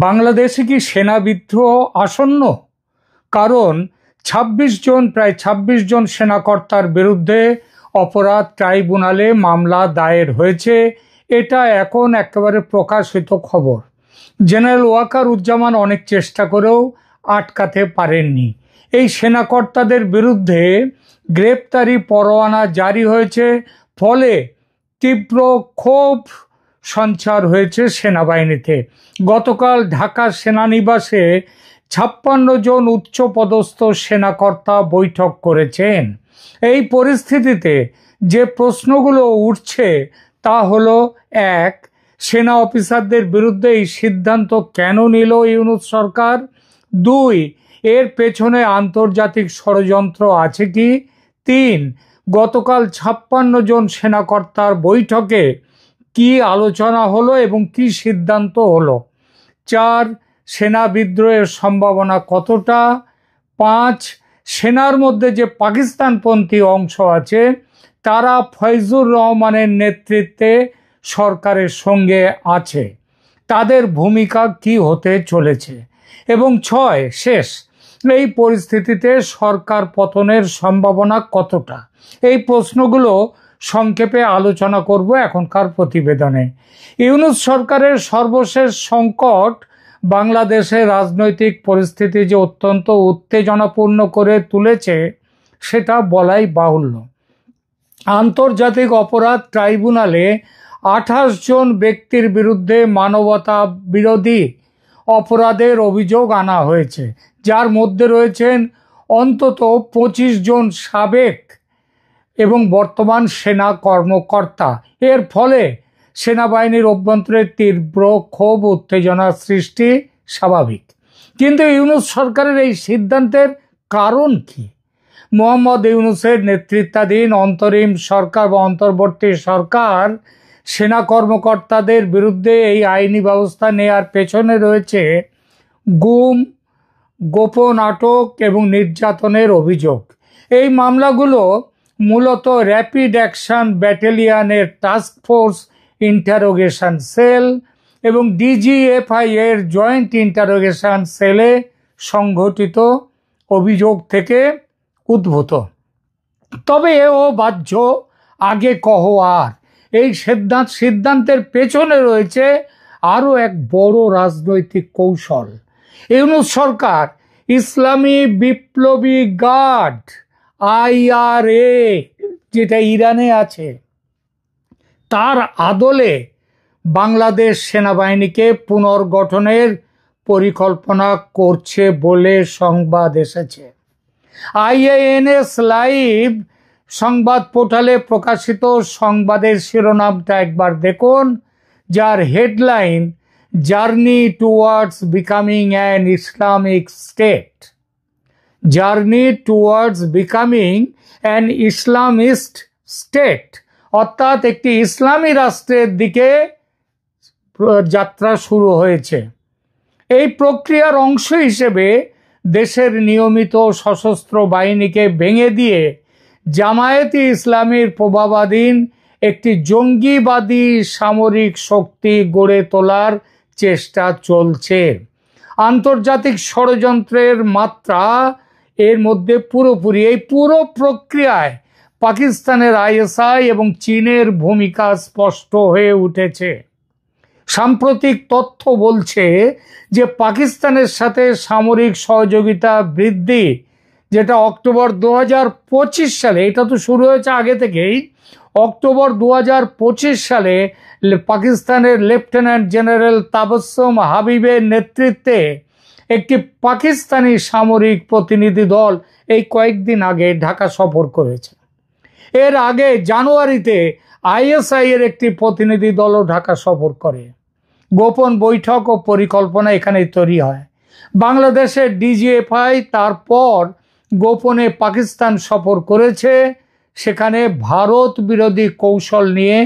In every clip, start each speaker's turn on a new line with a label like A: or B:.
A: বাংলাদেশে কি সেনা বিদ্রোহ আসন্ন? কারণ প্রায় ২৬ জন সেনাকর্তার বিরুদ্ধে অপরাধ ট্রাইব্যুনালে মামলা দায়ের হয়েছে। এটা এখন একেবারে প্রকাশিত খবর। জেনারেল ওয়াকারুজ্জামান অনেক চেষ্টা করেও আটকাতে পারেননি। এই সেনাকর্তাদের বিরুদ্ধে গ্রেপ্তারি পরোয়ানা জারি হয়েছে, ফলে তীব্র ক্ষোভ সঞ্চার হয়েছে সেনাবাহিনীতে। গতকাল ঢাকা সেনানিবাসে ৫৬ জন উচ্চপদস্থ সেনাকর্তা বৈঠক করেছেন। এই পরিস্থিতিতে যে প্রশ্নগুলো উঠছে তা হলো, এক, সেনা অফিসারদের বিরুদ্ধে এই সিদ্ধান্ত কেন নিল ইউনূস সরকার? দুই, এর পেছনে আন্তর্জাতিক ষড়যন্ত্র আছে কি? তিন, গতকাল ৫৬ জন সেনাকর্তার বৈঠকে কি আলোচনা হলো এবং কি সিদ্ধান্ত হলো? চার, সেনা বিদ্রোহের সম্ভাবনা কতটা? পাঁচ, সেনার মধ্যে যে পাকিস্তানপন্থী অংশ আছে তারা ফয়জুর রহমানের নেতৃত্বে সরকারের সঙ্গে আছে, তাদের ভূমিকা কি হতে চলেছে? এবং ছয়, শেষ, এই পরিস্থিতিতে সরকার পতনের সম্ভাবনা কতটা? এই প্রশ্নগুলো সংক্ষেপে আলোচনা করব এখনকার প্রতিবেদনে। ইউনূস সরকারের সর্বশেষ সংকট বাংলাদেশের রাজনৈতিক পরিস্থিতি যে অত্যন্ত উত্তেজনাপূর্ণ করে তুলেছে সেটা বলাই বাহুল্য। আন্তর্জাতিক অপরাধ ট্রাইব্যুনালে ২৮ জন ব্যক্তির বিরুদ্ধে মানবতা বিরোধী অপরাধের অভিযোগ আনা হয়েছে, যার মধ্যে রয়েছেন অন্তত ২৫ জন সাবেক এবং বর্তমান সেনা কর্মকর্তা। এর ফলে সেনাবাহিনীর অভ্যন্তরে তীব্র ক্ষোভ উত্তেজনার সৃষ্টি স্বাভাবিক। কিন্তু ইউনূস সরকারের এই সিদ্ধান্তের কারণ কি? মোহাম্মদ ইউনূসের নেতৃত্বাধীন অন্তরিম সরকার বা অন্তর্বর্তী সরকার সেনা কর্মকর্তাদের বিরুদ্ধে এই আইনি ব্যবস্থা নেয়ার পেছনে রয়েছে গুম, গোপন আটক এবং নির্যাতনের অভিযোগ। এই মামলাগুলো মূলত র্যাপিড অ্যাকশন ব্যাটালিয়নের টাস্ক ফোর্স ইন্টারোগেশন সেল এবং ডিজিএফআই এর জয়েন্ট ইন্টারোগেশন সেলে সংঘটিত অভিযোগ থেকে উদ্ভূত। তবে এও বাহ্য, আগে কহ আর। এই সিদ্ধান্তের পেছনে রয়েছে আরও এক বড় রাজনৈতিক কৌশল। ইউনূস সরকার ইসলামী বিপ্লবী গার্ড IRA, যেটা ইরানে আছে, তার আদলে বাংলাদেশ সেনাবাহিনীকে পুনর্গঠনের পরিকল্পনা করছে বলে সংবাদ এসেছে। IANS লাইভ সংবাদ পোর্টালে প্রকাশিত সংবাদের শিরোনামটা একবার দেখুন, যার headline journey towards becoming an Islamic state. Journey towards becoming an Islamist state, অর্থাৎ একটি ইসলামী রাষ্ট্রের দিকে যাত্রা শুরু হয়েছে। এই প্রক্রিয়ার অংশ হিসেবে দেশের নিয়মিত সশস্ত্র বাহিনীকে ভেঙে দিয়ে জামায়াতে ইসলামীর প্রভাবাধীন একটি জঙ্গিবাদী সামরিক শক্তি গড়ে তোলার চেষ্টা চলছে। আন্তর্জাতিক ষড়যন্ত্রের মাত্রা এর মধ্যে পুরোপুরি। এই পুরো প্রক্রিয়ায় পাকিস্তানের ISI এবং চীনের ভূমিকা স্পষ্ট হয়ে উঠেছে। সাম্প্রতিক তথ্য বলছে যে পাকিস্তানের সাথে সামরিক সহযোগিতা বৃদ্ধি, যেটা অক্টোবর ২০২৫ সালে, এটা তো শুরু হয়েছে আগে থেকেই, অক্টোবর ২০২৫ সালে পাকিস্তানের লেফটেন্যান্ট জেনারেল তাবাসসুম হাবিবের নেতৃত্বে একটি পাকিস্তানি সামরিক প্রতিনিধি দল এই কয়েকদিন আগে ঢাকা সফর করেছে। এর আগে জানুয়ারিতে ISI এর একটি প্রতিনিধি দলও ঢাকা সফর করে। গোপন বৈঠক ও পরিকল্পনা এখানেই তৈরি হয়। বাংলাদেশের DGFI তারপর গোপনে পাকিস্তান সফর করেছে, সেখানে ভারত বিরোধী কৌশল নিয়ে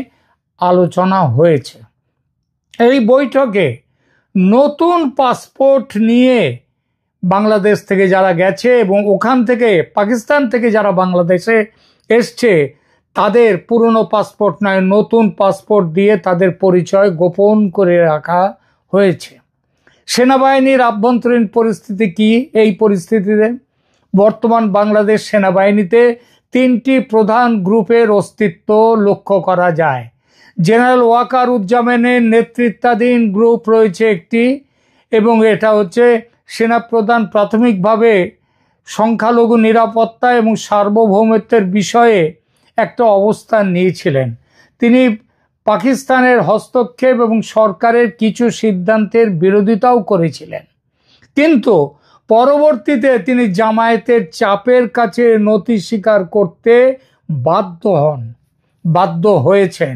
A: আলোচনা হয়েছে। এই বৈঠকে নতুন পাসপোর্ট নিয়ে বাংলাদেশ থেকে যারা গেছে এবং ওখান থেকে পাকিস্তান থেকে যারা বাংলাদেশে এসছে তাদের পুরনো পাসপোর্ট নয়, নতুন পাসপোর্ট দিয়ে তাদের পরিচয় গোপন করে রাখা হয়েছে। সেনাবাহিনীর আভ্যন্তরীণ পরিস্থিতি কি? এই পরিস্থিতিতে বর্তমান বাংলাদেশ সেনাবাহিনীতে তিনটি প্রধান গ্রুপের অস্তিত্ব লক্ষ্য করা যায়। জেনারেল ওয়াকারুজ্জামানের নেতৃত্বাধীন গ্রুপ রয়েছে একটি, এবং এটা হচ্ছে সেনাপ্রধান প্রাথমিকভাবে সংখ্যালঘু নিরাপত্তা এবং সার্বভৌমত্বের বিষয়ে একটা অবস্থান নিয়েছিলেন। তিনি পাকিস্তানের হস্তক্ষেপ এবং সরকারের কিছু সিদ্ধান্তের বিরোধিতাও করেছিলেন, কিন্তু পরবর্তীতে তিনি জামায়াতের চাপের কাছে নতি স্বীকার করতে বাধ্য হয়েছেন।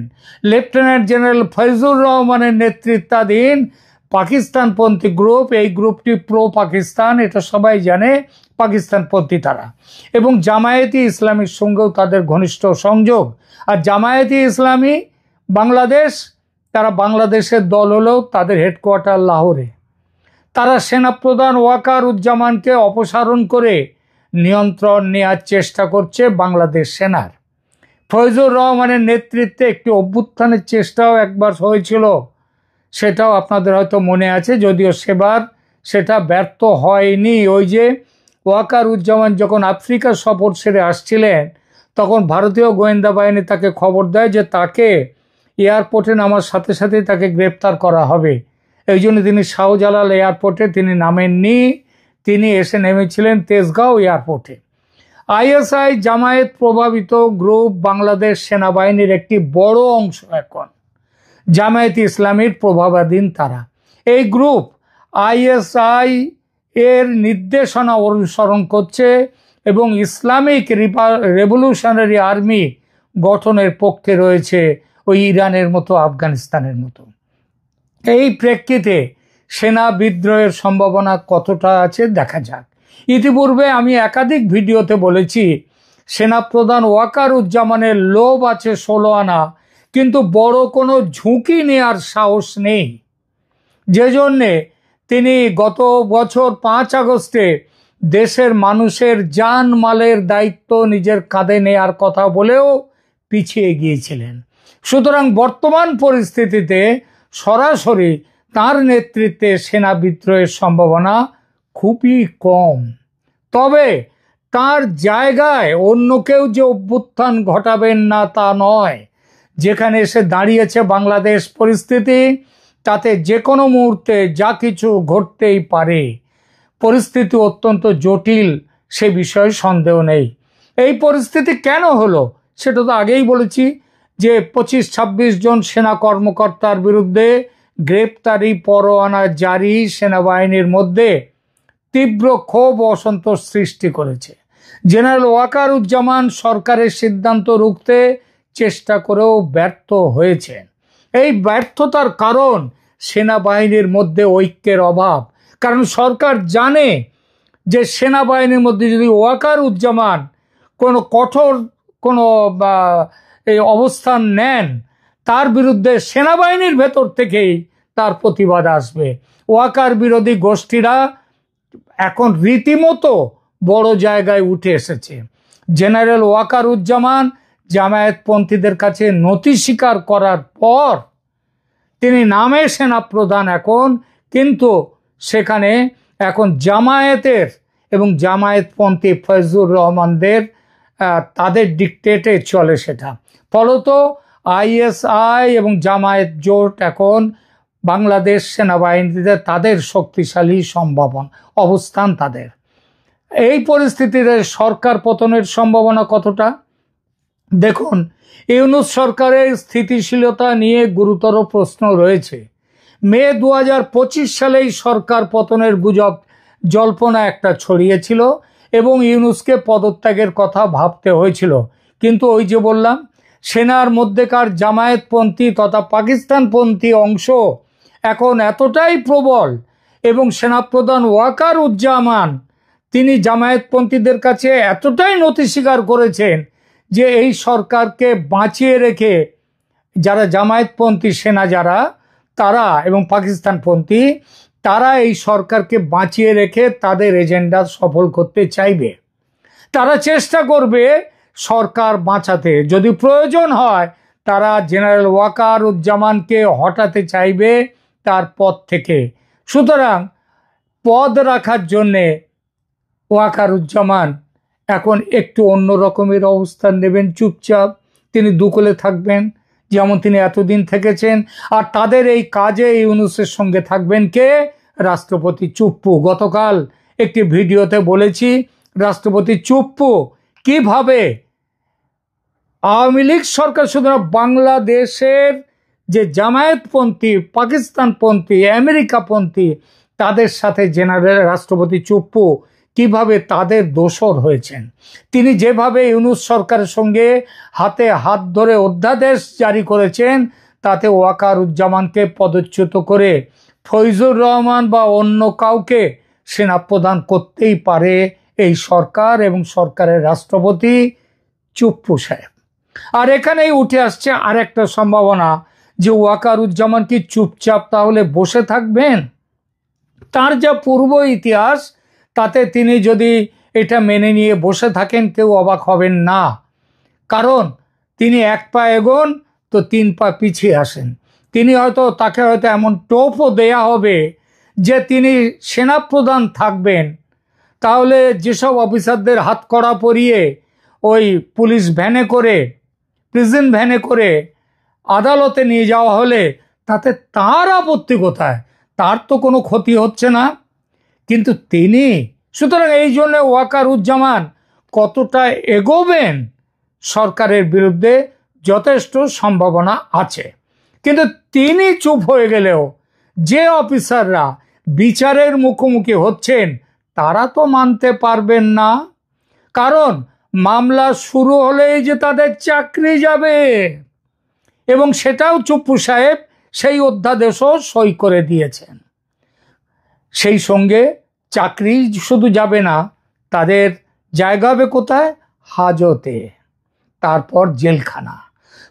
A: লেফটেন্যান্ট জেনারেল ফয়জুর রহমানের নেতৃত্বাধীন পাকিস্তানপন্থী গ্রুপ, এই গ্রুপটি প্রো পাকিস্তান, এটা সবাই জানে, পাকিস্তানপন্থী তারা, এবং জামায়াতে ইসলামীর সঙ্গেও তাদের ঘনিষ্ঠ সংযোগ। আর জামায়াতে ইসলামী বাংলাদেশ, তারা বাংলাদেশের দল হলেও তাদের হেডকোয়ার্টার লাহোরে। তারা সেনাপ্রধান ওয়াকারুজ্জামানকে অপসারণ করে নিয়ন্ত্রণ নেওয়ার চেষ্টা করছে বাংলাদেশ সেনার। ফয়জুর রহমানের নেতৃত্বে একটি অভ্যুত্থানের চেষ্টাও একবার হয়েছিল, সেটাও আপনাদের হয়তো মনে আছে, যদিও সেটা ব্যর্থ হয়নি। ওই যে ওয়াকারুজ্জামান যখন আফ্রিকা সফর সেরে আসছিলেন, তখন ভারতীয় গোয়েন্দা বাহিনী তাকে খবর দেয় যে তাকে এয়ারপোর্টে নামার সাথে সাথে তাকে গ্রেপ্তার করা হবে। এই জন্য তিনি শাহজালাল এয়ারপোর্টে তিনি নামেননি, তিনি এসে নেমেছিলেন তেজগাঁও এয়ারপোর্টে। আইএসআই জামায়াত প্রভাবিত গ্রুপ বাংলাদেশ সেনাবাহিনীর একটি বড় অংশ এখন জামায়াত ইসলামীর প্রভাবাধীন তারা। এই গ্রুপ আইএসআই এর নির্দেশনা অনুসরণ করছে এবং ইসলামিক রেভলিউশনারি আর্মি গঠনের পক্ষে রয়েছে, ওই ইরানের মতো, আফগানিস্তানের মতো। এই প্রেক্ষিতে সেনা বিদ্রোহের সম্ভাবনা কতটা আছে দেখা যাক। ইতিপূর্বে আমি একাধিক ভিডিওতে বলেছি, সেনাপ্রধান ওয়াকারুজ্জামানের লোভ আছে 16 আনা, কিন্তু বড় কোনো ঝুঁকি নেওয়ার সাহস নেই, যে জন্যে তিনি গত বছর 5 আগস্টে দেশের মানুষের জান মালের দায়িত্ব নিজের কাঁধে নেয়ার কথা বলেও পিছিয়ে গিয়েছিলেন। সুতরাং বর্তমান পরিস্থিতিতে সরাসরি তার নেতৃত্বে সেনা বিদ্রোহের সম্ভাবনা খুবই কম। তবে তার জায়গায় অন্য কেউ যে অভ্যুত্থান ঘটাবেন না তা নয়। যেখানে এসে দাঁড়িয়েছে বাংলাদেশ পরিস্থিতি, তাতে যে কোনো মুহূর্তে যা কিছু ঘটতেই পারে। পরিস্থিতি অত্যন্ত জটিল, সে বিষয়ে সন্দেহ নেই। এই পরিস্থিতি কেন হলো সেটা তো আগেই বলেছি, যে 25-26 জন সেনা কর্মকর্তার বিরুদ্ধে গ্রেপ্তারি পরোয়ানা জারি সেনাবাহিনীর মধ্যে তীব্র ক্ষোভ ও অসন্তোষ সৃষ্টি করেছে। জেনারেল ওয়াকারুজ্জামান সরকারের সিদ্ধান্ত রুখতে চেষ্টা করেও ব্যর্থ হয়েছেন। এই ব্যর্থতার কারণ সেনাবাহিনীর মধ্যে ঐক্যের অভাব। কারণ সরকার জানে যে সেনাবাহিনীর মধ্যে যদি ওয়াকারুজ্জামান কোনো কঠোর কোনো এই অবস্থান নেন, তার বিরুদ্ধে সেনাবাহিনীর ভেতর থেকেই তার প্রতিবাদ আসবে। ওয়াকার বিরোধী গোষ্ঠীরা এখন রীতিমতো বড় জায়গায় উঠে এসেছে। জেনারেল ওয়াকারুজ্জামান জামায়াতপন্থীদের কাছে নতি স্বীকার করার পর তিনি নামে সেনাপ্রধান এখন, কিন্তু সেখানে এখন জামায়াতের এবং জামায়াতপন্থী ফয়জুর রহমানদের তাদের ডিকটেটে চলে সেটা। ফলত আইএসআই এবং জামায়াত জোট এখন বাংলাদেশ সেনাবাহিনীতে তাদের শক্তিশালী অবস্থান তাদের। এই পরিস্থিতিতে সরকার পতনের সম্ভাবনা কতটা? দেখুন, ইউনূস সরকারের স্থিতিশীলতা নিয়ে গুরুতর প্রশ্ন রয়েছে। মে 2025 সালেই সরকার পতনের গুজব জল্পনা একটা ছড়িয়েছিল এবং ইউনূসকে পদত্যাগের কথা ভাবতে হয়েছিল। কিন্তু ওই যে বললাম, সেনার মধ্যেকার জামায়াতপন্থী তথা পাকিস্তানপন্থী অংশ এখন এতটাই প্রবল এবং সেনাপ্রধান ওয়াকারুজ্জামান তিনি জামায়াতপন্থীদের কাছে এতটাই নতি স্বীকার করেছেন যে এই সরকারকে বাঁচিয়ে রেখে যারা জামায়াতপন্থী সেনা যারা তারা এবং পাকিস্তানপন্থী তারা এই সরকারকে বাঁচিয়ে রেখে তাদের এজেন্ডা সফল করতে চাইবে। তারা চেষ্টা করবে সরকার বাঁচাতে, যদি প্রয়োজন হয় তারা জেনারেল ওয়াকারুজ্জামানকে হটাতে চাইবে তার পদ থেকে। সুতরাং পদ রাখার জন্যে ওয়াকারুজ্জামান এখন একটু অন্য রকমের অবস্থান নেবেন, চুপচাপ তিনি দুকলে থাকবেন যেমন তিনি এতদিন থেকেছেন। আর তাদের এই কাজে ইউনূসের সঙ্গে থাকবেন কে? রাষ্ট্রপতি চুপ্পু। গতকাল একটি ভিডিওতে বলেছি রাষ্ট্রপতি চুপ্পু কিভাবে আওয়ামী লীগ সরকার, সুতরাং বাংলাদেশের যে জামায়াতপন্থী, পাকিস্তানপন্থী, আমেরিকাপন্থী তাদের সাথে জেনারেল রাষ্ট্রপতি চুপ্পু কিভাবে তাদের দোসর হয়েছেন। তিনি যেভাবে ইউনূস সরকারের সঙ্গে হাতে হাত ধরে অধ্যাদেশ জারি করেছেন, তাতে ওয়াকারুজ্জামানকে পদচ্যুত করে ফৈজুর রহমান বা অন্য কাউকে সেনাপ্রধান করতেই পারে এই সরকার এবং সরকারের রাষ্ট্রপতি চুপ্পু সাহেব। আর এখানেই উঠে আসছে আর একটা সম্ভাবনা যে ওয়াকারুজ্জামান কি চুপচাপ তাহলে বসে থাকবেন? তার যা পূর্ব ইতিহাস তাতে তিনি যদি এটা মেনে নিয়ে বসে থাকেন কেউ অবাক হবেন না, কারণ তিনি এক পা এগোন তো 3 পা পিছিয়ে আসেন। তাকে হয়তো এমন টোপও দেয়া হবে যে তিনি সেনাপ্রধান থাকবেন, তাহলে যেসব অফিসারদের হাতকড়া পরিয়ে ওই পুলিশ ভ্যানে করে, প্রিজন ভ্যানে করে আদালতে নিয়ে যাওয়া হলে তাতে তার আপত্তি কোথায়? তার তো কোনো ক্ষতি হচ্ছে না, কিন্তু তিনি। সুতরাং এই জন্য ওয়াকারুজ্জামান কতটা এগোবেন সরকারের বিরুদ্ধে যথেষ্ট সম্ভাবনা আছে। কিন্তু তিনি চুপ হয়ে গেলেও যে অফিসাররা বিচারের মুখোমুখি হচ্ছেন তারা তো মানতে পারবেন না, কারণ মামলা শুরু হলেই যে তাদের চাকরি যাবে, এবং সেটাও চুপ্পু সাহেব সেই অধ্যাদেশও সই করে দিয়েছেন। সেই সঙ্গে চাকরি শুধু যাবে না, তাদের জায়গা হবে কোথায়? হাজতে, তারপর জেলখানা।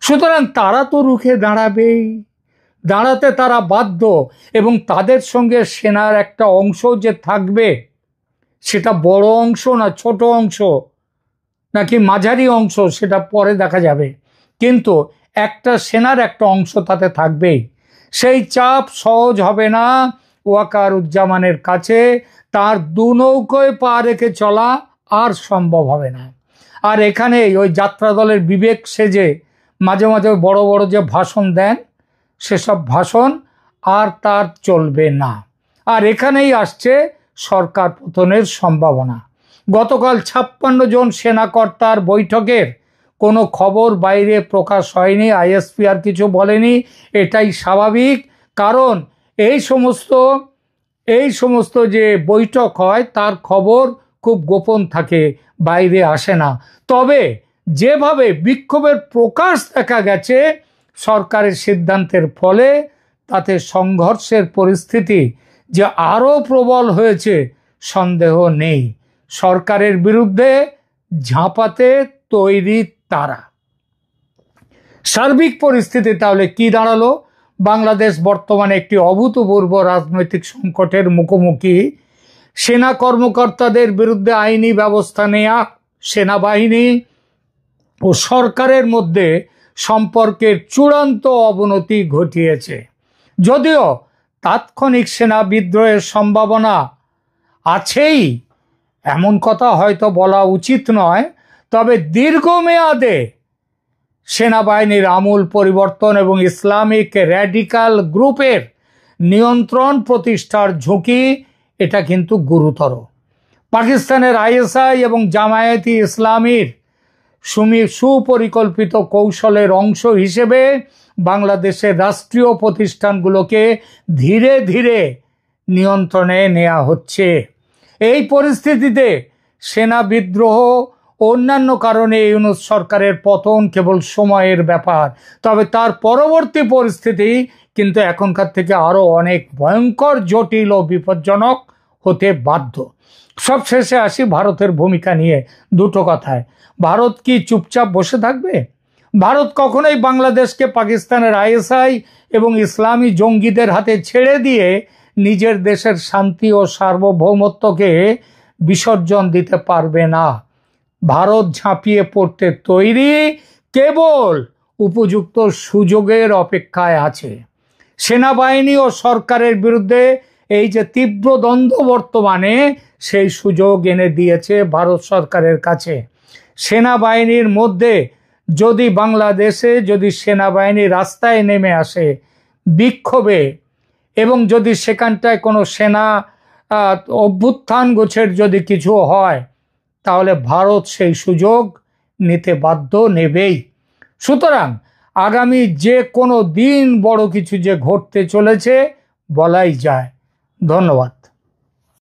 A: সুতরাং তারা তো রুখে দাঁড়াবেই, দাঁড়াতে তারা বাধ্য। এবং তাদের সঙ্গে সেনার একটা অংশ যে থাকবে, সেটা বড় অংশ না ছোট অংশ নাকি মাঝারি অংশ সেটা পরে দেখা যাবে, কিন্তু একটা সেনার একটা অংশ তাতে থাকবেই। সেই চাপ সহজ হবে না ওয়াকারুজ্জামানের কাছে, তার দু নৌকোয় পা রেখে চলা আর সম্ভব হবে না। আর এখানে ওই যাত্রা দলের বিবেক সেজে মাঝে মাঝে বড় বড় যে ভাষণ দেন, সেসব ভাষণ আর তার চলবে না। আর এখানেই আসছে সরকার পতনের সম্ভাবনা। গতকাল 56 জন সেনাকর্তার বৈঠকের কোনো খবর বাইরে প্রকাশ হয়নি, আইএসপি আর কিছু বলেনি, এটাই স্বাভাবিক, কারণ এই সমস্ত যে বৈঠক হয় তার খবর খুব গোপন থাকে, বাইরে আসে না। তবে যেভাবে বিক্ষোভের প্রকাশ দেখা গেছে সরকারের সিদ্ধান্তের ফলে, তাতে সংঘর্ষের পরিস্থিতি যে আরও প্রবল হয়েছে সন্দেহ নেই। সরকারের বিরুদ্ধে ঝাঁপাতে তৈরি তারা। সার্বিক পরিস্থিতি তাহলে কি দাঁড়ালো? বাংলাদেশ বর্তমানে একটি অভূতপূর্ব রাজনৈতিক সংকটের মুখোমুখি। সেনা কর্মকর্তাদের বিরুদ্ধে আইনি ব্যবস্থা নেওয়া সেনাবাহিনী ও সরকারের মধ্যে সম্পর্কের চূড়ান্ত অবনতি ঘটিয়েছে। যদিও তাৎক্ষণিক সেনা বিদ্রোহের সম্ভাবনা আছেই, এমন কথা হয়তো বলা উচিত নয়, তবে দীর্ঘমেয়াদে সেনাবাহিনীর আমূল পরিবর্তন এবং ইসলামিক র্যাডিক্যাল গ্রুপের নিয়ন্ত্রণ প্রতিষ্ঠার ঝুঁকি এটা কিন্তু গুরুতর। পাকিস্তানের আইএসআই এবং জামায়াতে ইসলামীর সুপরিকল্পিত কৌশলের অংশ হিসেবে বাংলাদেশের রাষ্ট্রীয় প্রতিষ্ঠানগুলোকে ধীরে ধীরে নিয়ন্ত্রণে নেওয়া হচ্ছে। এই পরিস্থিতিতে সেনা বিদ্রোহ অন্যান্য কারণে ইউনূস সরকারের পতন কেবল সময়ের ব্যাপার, তবে তার পরবর্তী পরিস্থিতি কিন্তু এখনকার থেকে আরো অনেক ভয়ঙ্কর, জটিল ও বিপজ্জনক হতে বাধ্য। সবশেষে আসি ভারতের ভূমিকা নিয়ে দুটো কথায়। ভারত কি চুপচাপ বসে থাকবে? ভারত কখনোই বাংলাদেশকে পাকিস্তানের আইএসআই এবং ইসলামী জঙ্গিদের হাতে ছেড়ে দিয়ে নিজের দেশের শান্তি ও সার্বভৌমত্বকে বিসর্জন দিতে পারবে না। ভারত ঝাঁপিয়ে পড়তে তৈরি, কেবল উপযুক্ত সুযোগের অপেক্ষায় আছে। সেনাবাহিনী ও সরকারের বিরুদ্ধে এই যে তীব্র দ্বন্দ্ব বর্তমানে, সেই সুযোগ এনে দিয়েছে ভারত সরকারের কাছে। সেনাবাহিনীর মধ্যে যদি বাংলাদেশে যদি সেনাবাহিনী রাস্তায় নেমে আসে বিক্ষোভে, এবং যদি সেখানটায় কোনো সেনা অভ্যুত্থান গোছের যদি কিছু হয়, তাহলে ভারত সেই সুযোগ নিতে বাধ্য, নেবেই। সুতরাং আগামী যে কোনো দিন বড় কিছু যে ঘটতে চলেছে বলাই যায়। ধন্যবাদ।